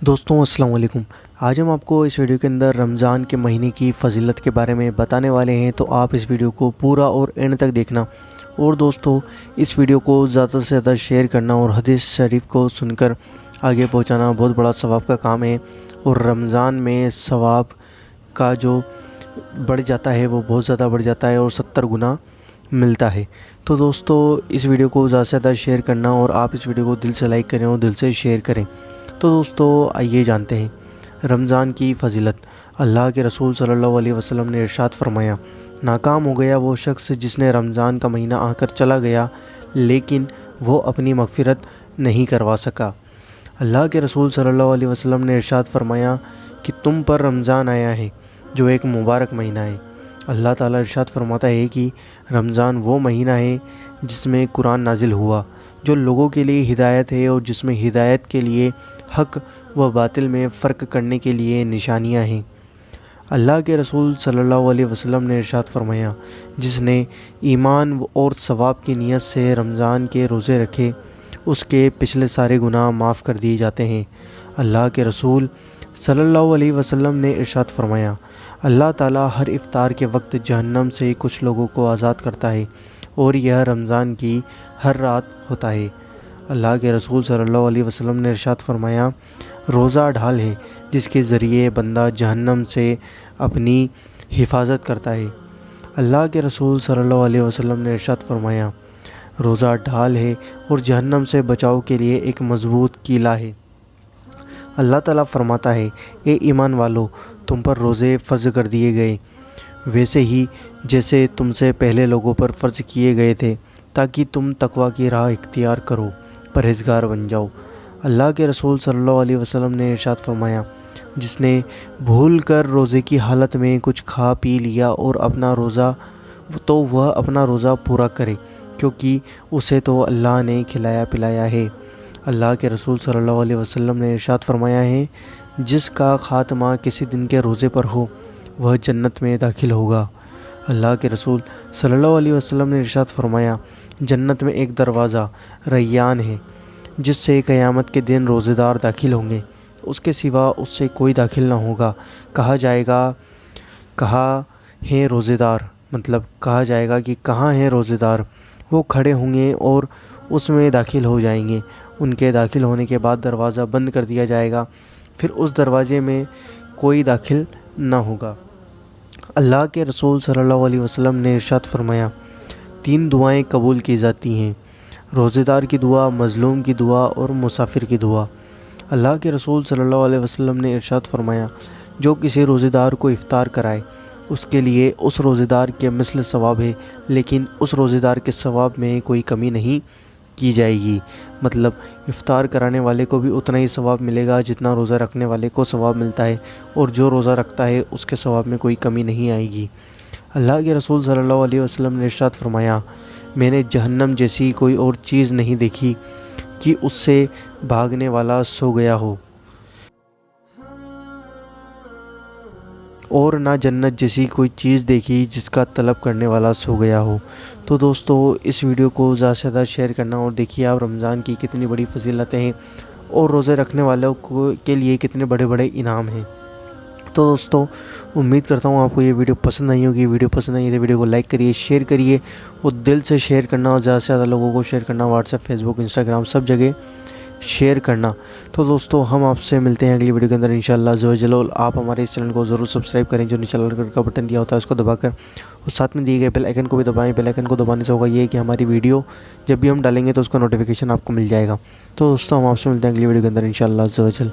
دوستوں السلام علیکم۔ آج ہم آپ کو اس ویڈیو کے اندر رمضان کے مہینے کی فضیلت کے بارے میں بتانے والے ہیں، تو آپ اس ویڈیو کو پورا اور اینڈ تک دیکھنا۔ اور دوستوں اس ویڈیو کو زیادہ سے زیادہ شیئر کرنا اور حدیث شریف کو سن کر آگے پہنچانا بہت بڑا ثواب کا کام ہے، اور رمضان میں ثواب کا جو بڑھ جاتا ہے وہ بہت زیادہ بڑھ جاتا ہے اور 70 گنا ملتا ہے۔ تو دوستوں اس ویڈیو کو زیادہ سے زیادہ شیئر کرنا، اور آپ اس ویڈیو کو دل سے لائک کریں اور دل سے شیئر کریں۔ تو دوستو آئیے جانتے ہیں رمضان کی فضیلت۔ اللہ کے رسول صلی اللہ علیہ وسلم نے ارشاد فرمایا، ناکام ہو گیا وہ شخص جس نے رمضان کا مہینہ آ کر چلا گیا لیکن وہ اپنی مغفرت نہیں کروا سکا۔ اللہ کے رسول صلی اللہ علیہ وسلم نے ارشاد فرمایا کہ تم پر رمضان آیا ہے جو ایک مبارک مہینہ ہے۔ اللہ تعالیٰ ارشاد فرماتا ہے کہ رمضان وہ مہینہ ہے جس میں قرآن نازل ہوا، جو لوگوں کے لیے ہدایت ہے اور جس میں ہدایت کے لیے حق و باطل میں فرق کرنے کے لیے نشانیاں ہیں۔ اللہ کے رسول صلی اللہ علیہ وسلم نے ارشاد فرمایا، جس نے ایمان اور ثواب کی نیت سے رمضان کے روزے رکھے اس کے پچھلے سارے گناہ معاف کر دیے جاتے ہیں۔ اللہ کے رسول صلی اللہ علیہ وسلم نے ارشاد فرمایا، اللہ تعالیٰ ہر افطار کے وقت جہنم سے کچھ لوگوں کو آزاد کرتا ہے، اور یہ رمضان کی ہر رات ہوتا ہے۔ اللہ کے رسول صلی اللہ علیہ وسلم نے ارشاد فرمایا، روزہ ڈھال ہے جس کے ذریعے بندہ جہنم سے اپنی حفاظت کرتا ہے۔ اللہ کے رسول صلی اللہ علیہ وسلم نے ارشاد فرمایا، روزہ ڈھال ہے اور جہنم سے بچاؤ کے لیے ایک مضبوط کیلا ہے۔ اللہ تعالیٰ فرماتا ہے، اے ایمان والو، تم پر روزے فرض کر دیے گئے ویسے ہی جیسے تم سے پہلے لوگوں پر فرض کیے گئے تھے، تاکہ تم تقوی کی راہ اختیار کرو، پرہیزگار بن جاؤ۔ اللہ کے رسول صلی اللہ علیہ وسلم نے ارشاد فرمایا، جس نے بھول کر روزے کی حالت میں کچھ کھا پی لیا اور تو وہ اپنا روزہ پورا کرے، کیونکہ اسے تو اللہ نے کھلایا پلایا ہے۔ اللہ کے رسول صلی اللہ علیہ وسلم نے ارشاد فرمایا ہے، جس کا خاتمہ کسی دن کے روزے پر ہو وہ جنت میں داخل ہوگا۔ اللہ کے رسول صلی اللہ علیہ وسلم نے ارشاد فرمایا، جنت میں ایک دروازہ ریان ہے جس سے قیامت کے دن روزے دار داخل ہوں گے، اس کے سوا اس سے کوئی داخل نہ ہوگا۔ کہا جائے گا کہاں ہیں روزے دار، مطلب کہا جائے گا کہ کہاں ہیں روزے دار، وہ کھڑے ہوں گے اور اس میں داخل ہو جائیں گے۔ ان کے داخل ہونے کے بعد دروازہ بند کر دیا جائے گا، پھر اس دروازے میں کوئی داخل نہ ہوگا۔ اللہ کے رسول صلی اللہ علیہ وسلم نے ارشاد فرمایا، 3 دعائیں قبول کی جاتی ہیں، روزے دار کی دعا، مظلوم کی دعا اور مسافر کی دعا۔ اللہ کے رسول صلی اللہ علیہ وسلم نے ارشاد فرمایا، جو کسی روزے دار کو افطار کرائے اس کے لیے اس روزے دار کے مثل ثواب ہے، لیکن اس روزے دار کے ثواب میں کوئی کمی نہیں کی جائے گی۔ مطلب افطار کرانے والے کو بھی اتنا ہی ثواب ملے گا جتنا روزہ رکھنے والے کو ثواب ملتا ہے، اور جو روزہ رکھتا ہے اس کے ثواب میں کوئی کمی نہیں آئے گی۔ اللہ کے رسول صلی اللہ علیہ وسلم نے ارشاد فرمایا، میں نے جہنم جیسی کوئی اور چیز نہیں دیکھی کہ اس سے بھاگنے والا سو گیا ہو، اور نہ جنت جیسی کوئی چیز دیکھی جس کا طلب کرنے والا سو گیا ہو۔ تو دوستو اس ویڈیو کو زیادہ سے زیادہ شیئر کرنا، اور دیکھیے آپ رمضان کی کتنی بڑی فضیلتیں ہیں اور روزے رکھنے والوں کے لیے کتنے بڑے بڑے انعام ہیں۔ تو دوستو امید کرتا ہوں آپ کو یہ ویڈیو پسند آئی ہوگی۔ ویڈیو پسند آئی ہے تو ویڈیو کو لائک کریے، شیئر کریے، اور دل سے شیئر کرنا، اور زیادہ سے زیادہ لوگوں کو شیئر کرنا، واٹس ایپ، فیس بک، انسٹاگرام سب جگہ شیئر کرنا۔ تو دوستو ہم آپ سے ملتے ہیں اگلی ویڈیو کے اندر انشاءاللہ عز و جل۔ آپ ہمارے اس چینل کو ضرور سبسکرائب کریں، جو نیچے لال کلر کا بٹن دیا ہوتا ہے اس کو دبا کر، اور ساتھ میں دیے گئے بیل آئیکن کو بھی دبائیں۔ بیل آئیکن کو دبانے سے ہوگا یہ کہ ہماری ویڈیو جب بھی ہم ڈالیں گے تو اس کا نوٹیفیکیشن آپ کو مل جائے گا۔ تو دوستو ہم آپ سے ملتے ہیں اگلی ویڈیو کے اندر انشاءاللہ عز و جل۔